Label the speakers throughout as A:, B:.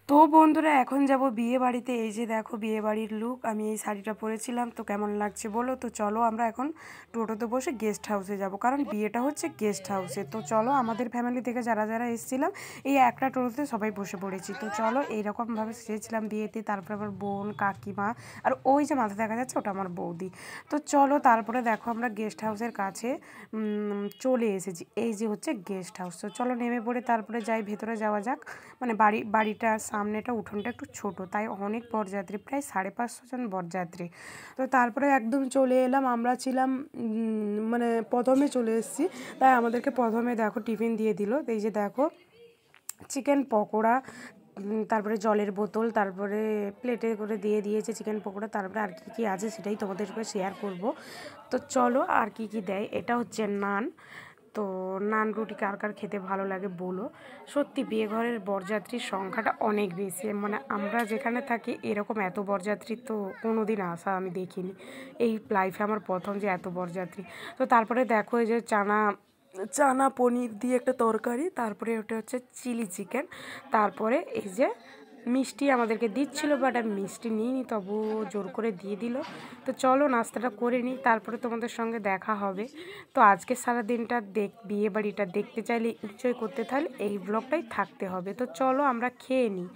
A: তো বন্ধুরা এখন যাব বিয়ে বাড়িতে। এই যে দেখো বিয়ে বাড়ির লুক, আমি এই শাড়িটা পরেছিলাম, তো কেমন লাগছে বলো। তো চলো আমরা এখন টোটোতে বসে গেস্ট হাউসে যাব, কারণ বিয়েটা হচ্ছে গেস্ট হাউসে। তো চলো আমাদের ফ্যামিলি থেকে যারা যারা এসেছিলাম এই একটা টোটোতে সবাই বসে পড়েছি। তো চলো এইরকমভাবে সেজেছিলাম বিয়েতে। তারপরে আমার বোন, কাকিমা, আর ওই যে মাথা দেখা যাচ্ছে ওটা আমার বৌদি। তো চলো তারপরে দেখো আমরা গেস্ট হাউসের কাছে চলে এসেছি। এই যে হচ্ছে গেস্ট হাউস। তো চলো নেমে পড়ে তারপরে যাই, ভেতরে যাওয়া যাক। মানে বাড়িটা সামনেটা উঠোনটা একটু ছোট, তাই অনেক বরযাত্রী, প্রায় 550 জন বরযাত্রী। তো তারপরে একদম চলে এলাম, আমরা ছিলাম মানে প্রথমে চলে এসেছি, তাই আমাদেরকে প্রথমে দেখো টিফিন দিয়ে দিল। এই যে দেখো চিকেন পকোড়া, তারপরে জলের বোতল, তারপরে প্লেটে করে দিয়ে দিয়েছে চিকেন পকোড়া। তারপরে আর কী কী আছে সেটাই তোমাদের সাথে শেয়ার করব। তো চলো আর কি কি দেয়। এটা হচ্ছে নান। তো নান রুটি কার কার খেতে ভালো লাগে বলো। সত্যি বিয়ে ঘরের বরযাত্রীর সংখ্যাটা অনেক বেশি, মানে আমরা যেখানে থাকি এরকম এত বরযাত্রী তো কোনো দিন আসা আমি দেখিনি। এই লাইফে আমার প্রথম যে এত বরযাত্রী। তো তারপরে দেখো এই যে চানা পনির দিয়ে একটা তরকারি, তারপরে ওটা হচ্ছে চিলি চিকেন, তারপরে এই যে মিষ্টি আমাদেরকে দিচ্ছিল, বাট আমি মিষ্টি নিইনি, তবু জোর করে দিয়ে দিল। তো চলো নাস্তাটা করে নিই, তারপরে তোমাদের সঙ্গে দেখা হবে। তো আজকে সারা দিনটা বিয়ে বাড়িটা দেখতে চাইলে, এনজয় করতে তাহলে এই ব্লগটাই থাকতে হবে। তো চলো আমরা খেয়ে নিই,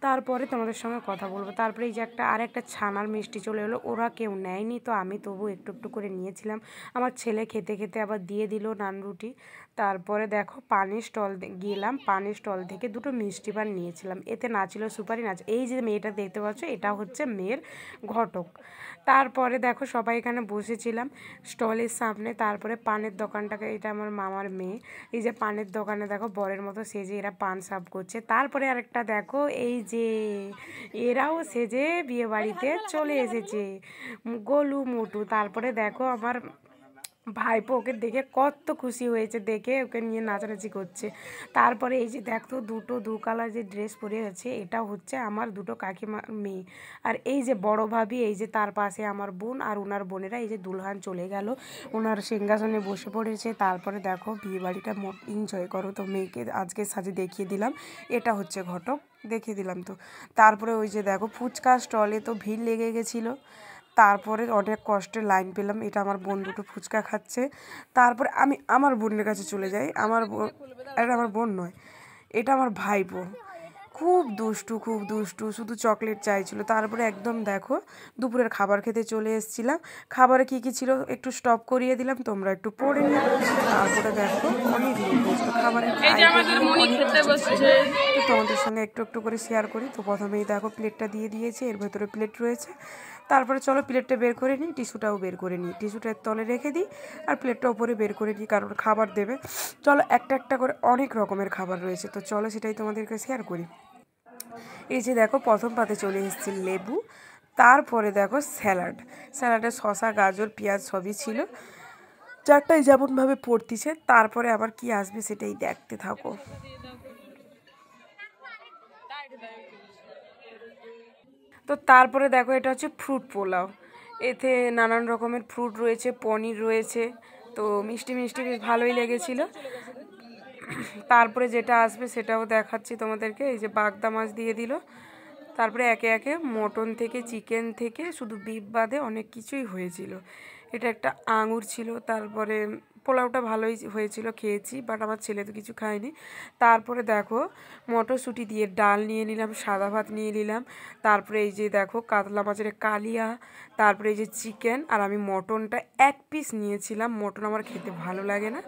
A: তারপরে তোমাদের সঙ্গে কথা বলবো। তারপরে এই যে আরেকটা ছানার মিষ্টি চলে এলো, ওরা কেউ নেয়নি, তো আমি তবু একটু একটু করে নিয়েছিলাম। আমার ছেলে খেতে খেতে আবার দিয়ে দিল নান রুটি। তারপরে দেখো পানির স্টল গেলাম, পানির স্টল থেকে দুটো মিষ্টি পান নিয়েছিলাম। এতে না ছিল সুপারি, না এই যে মেয়েটা দেখতে পাচ্ছ এটা হচ্ছে মেয়ের ঘটক। তারপরে দেখো সবাই এখানে বসেছিলাম স্টলের সামনে। তারপরে পানের দোকানটাকে, এটা আমার মামার মেয়ে, এই যে পানের দোকানে দেখো বরের মতো সেজে এরা পান সার্ভ করছে। তারপরে আরেকটা দেখো এই যে এরাও সেজে বিয়ে বাড়িতে চলে এসেছে, গোলু মোটু। তারপরে দেখো আমার ভাইপো ওকে দেখে কত খুশি হয়েছে, দেখে ওকে নিয়ে নাচানাচি করছে। তারপরে এই যে দেখো দু কালার যে ড্রেস পরে আছে, এটা হচ্ছে আমার দুটো কাকিমার মেয়ে। আর এই যে বড় ভাবি, এই যে তার পাশে আমার বোন আর ওনার বোনেরা, এই যে দুলহান চলে গেল, ওনার সিংহাসনে বসে পড়েছে। তারপরে দেখো বিয়ে বাড়িটা এনজয় করো। তো মেয়েকে আজকে সাজে দেখিয়ে দিলাম, এটা হচ্ছে ঘটক, দেখিয়ে দিলাম। তো তারপরে ওই যে দেখো ফুচকা স্টলে তো ভিড় লেগে গেছিলো। তারপরে অনেক কষ্টে লাইন পেলাম, এটা আমার বোন দুটো ফুচকা খাচ্ছে। তারপরে আমি আমার বোনের কাছে চলে যাই। এটা আমার বোন নয়, এটা আমার ভাইপো, খুব দুষ্টু খুব দুষ্টু, শুধু চকলেট চাইছিল। তারপরে একদম দেখো দুপুরের খাবার খেতে চলে এসেছিলাম। খাবারে কী কী ছিল একটু স্টপ করিয়ে দিলাম, তোমরা একটু পড়ে নিও। তারপরে দেখো অনেক লোক হয়েছিল, খাবারের তো তোমাদের সঙ্গে একটু একটু করে শেয়ার করি। তো প্রথমেই দেখো প্লেটটা দিয়ে দিয়েছে, এর ভেতরে প্লেট রয়েছে। তারপরে চলো প্লেটটা বের করে নিই, টিস্যুটাও বের করে নিই, টিস্যুটার তলে রেখে দিই, আর প্লেটটা ওপরে বের করে নিই, কারণ খাবার দেবে। চলো একটা একটা করে অনেক রকমের খাবার রয়েছে, তো চলো সেটাই তোমাদেরকে শেয়ার করি। এই যে দেখো প্রথম পাতে চলে এসেছে লেবু, তারপরে দেখো স্যালাডে শসা, গাজর, পেঁয়াজ সবই ছিল, চারটায় যেমনভাবে পড়তিছে। তারপরে আবার কি আসবে সেটাই দেখতে থাকো। তো তারপরে দেখো এটা হচ্ছে ফ্রুট পোলাও, এতে নানান রকমের ফ্রুট রয়েছে, পনির রয়েছে, তো মিষ্টি মিষ্টি বেশ ভালোই লেগেছিলো। তারপরে যেটা আসবে সেটাও দেখাচ্ছি তোমাদেরকে। এই যে বাগদা মাছ দিয়ে দিল, তারপরে একে একে মটন থেকে, চিকেন থেকে, শুধু বিফ বাদে অনেক কিছুই হয়েছিল। এটা একটা আঙুর ছিল। তারপরে পোলাওটা ভালোই হয়েছিল, খেয়েছি, বাট আমার ছেলে তো কিছু খায়নি। তারপরে দেখো মটরশুঁটি দিয়ে ডাল নিয়ে নিলাম, সাদা ভাত নিয়ে নিলাম। তারপরে এই যে দেখো কাতলা মাছের কালিয়া, তারপরে এই যে চিকেন, আর আমি মটনটা 1 পিস নিয়েছিলাম, মটন আমার খেতে ভালো লাগে না।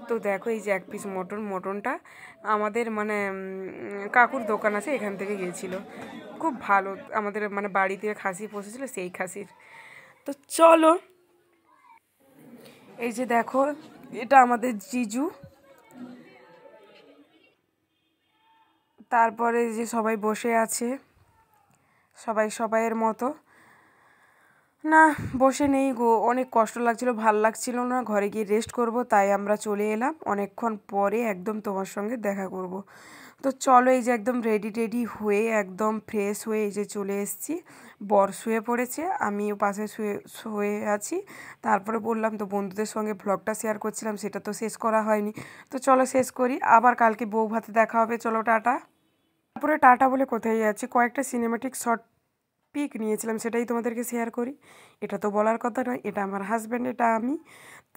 A: তো দেখো এই যে 1 পিস মটনটা আমাদের মানে কাকুর দোকান আছে, এখান থেকে গিয়েছিলো, খুব ভালো, আমাদের মানে বাড়িতে খাসি পুষেছিল সেই খাসির। তো চলো এই যে দেখো এটা আমাদের জিজু। তারপরে যে সবাই বসে আছে, সবাই সবাইয়ের মতো, না বসে নেই গো, অনেক কষ্ট লাগছিল, ভাল লাগছিল না, ঘরে গিয়ে রেস্ট করব, তাই আমরা চলে এলাম। অনেকক্ষণ পরে একদম তোমার সঙ্গে দেখা করব। তো চলো এই যে একদম রেডি টেডি হয়ে একদম ফ্রেশ হয়ে এই যে চলে এসেছি। বর শুয়ে পড়েছে, আমিও পাশে শুয়ে শুয়ে আছি। তারপরে বললাম তো বন্ধুদের সঙ্গে ভ্লগটা শেয়ার করছিলাম, সেটা তো শেষ করা হয়নি। তো চলো শেষ করি, আবার কালকে বউ ভাতে দেখা হবে, চলো টাটা। তারপরে টাটা বলে কোথায় যাচ্ছি, কয়েকটা সিনেমাটিক শর্ট পিক নিয়েছিলাম, সেটাই তোমাদেরকে শেয়ার করি। এটা তো বলার কথা নয়, এটা আমার হাজব্যান্ড, এটা আমি।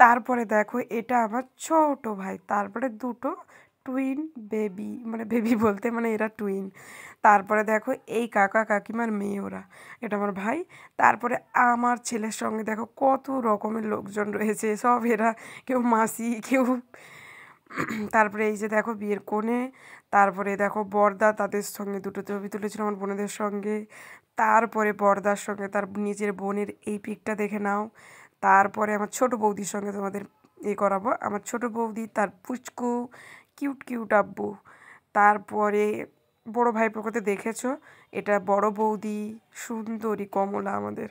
A: তারপরে দেখো এটা আমার ছোট ভাই, তারপরে দুটো টুইন বেবি, মানে বেবি বলতে মানে এরা টুইন। তারপরে দেখো এই কাকা কাকিমার মেয়ে ওরা, এটা আমার ভাই। তারপরে আমার ছেলের সঙ্গে দেখো কত রকমের লোকজন রয়েছে, সব এরা, কেউ মাসি, কেউ তারপরে এই যে দেখো বিয়ের কোণে, তারপরে দেখো বরদা, তাদের সঙ্গে দুটো ছবি তুলেছিল আমার বোনেদের সঙ্গে। তারপরে বরদার সঙ্গে তার নিজের বোনের এই পিকটা দেখে নাও। তারপরে আমার ছোট বৌদির সঙ্গে তোমাদের করাবো, আমার ছোট বৌদি, তার পুচকু কিউট কিউট আব্বু। তারপরে বড় ভাইপোকে তো দেখেছো, এটা বড় বৌদি সুন্দরী কমলা আমাদের।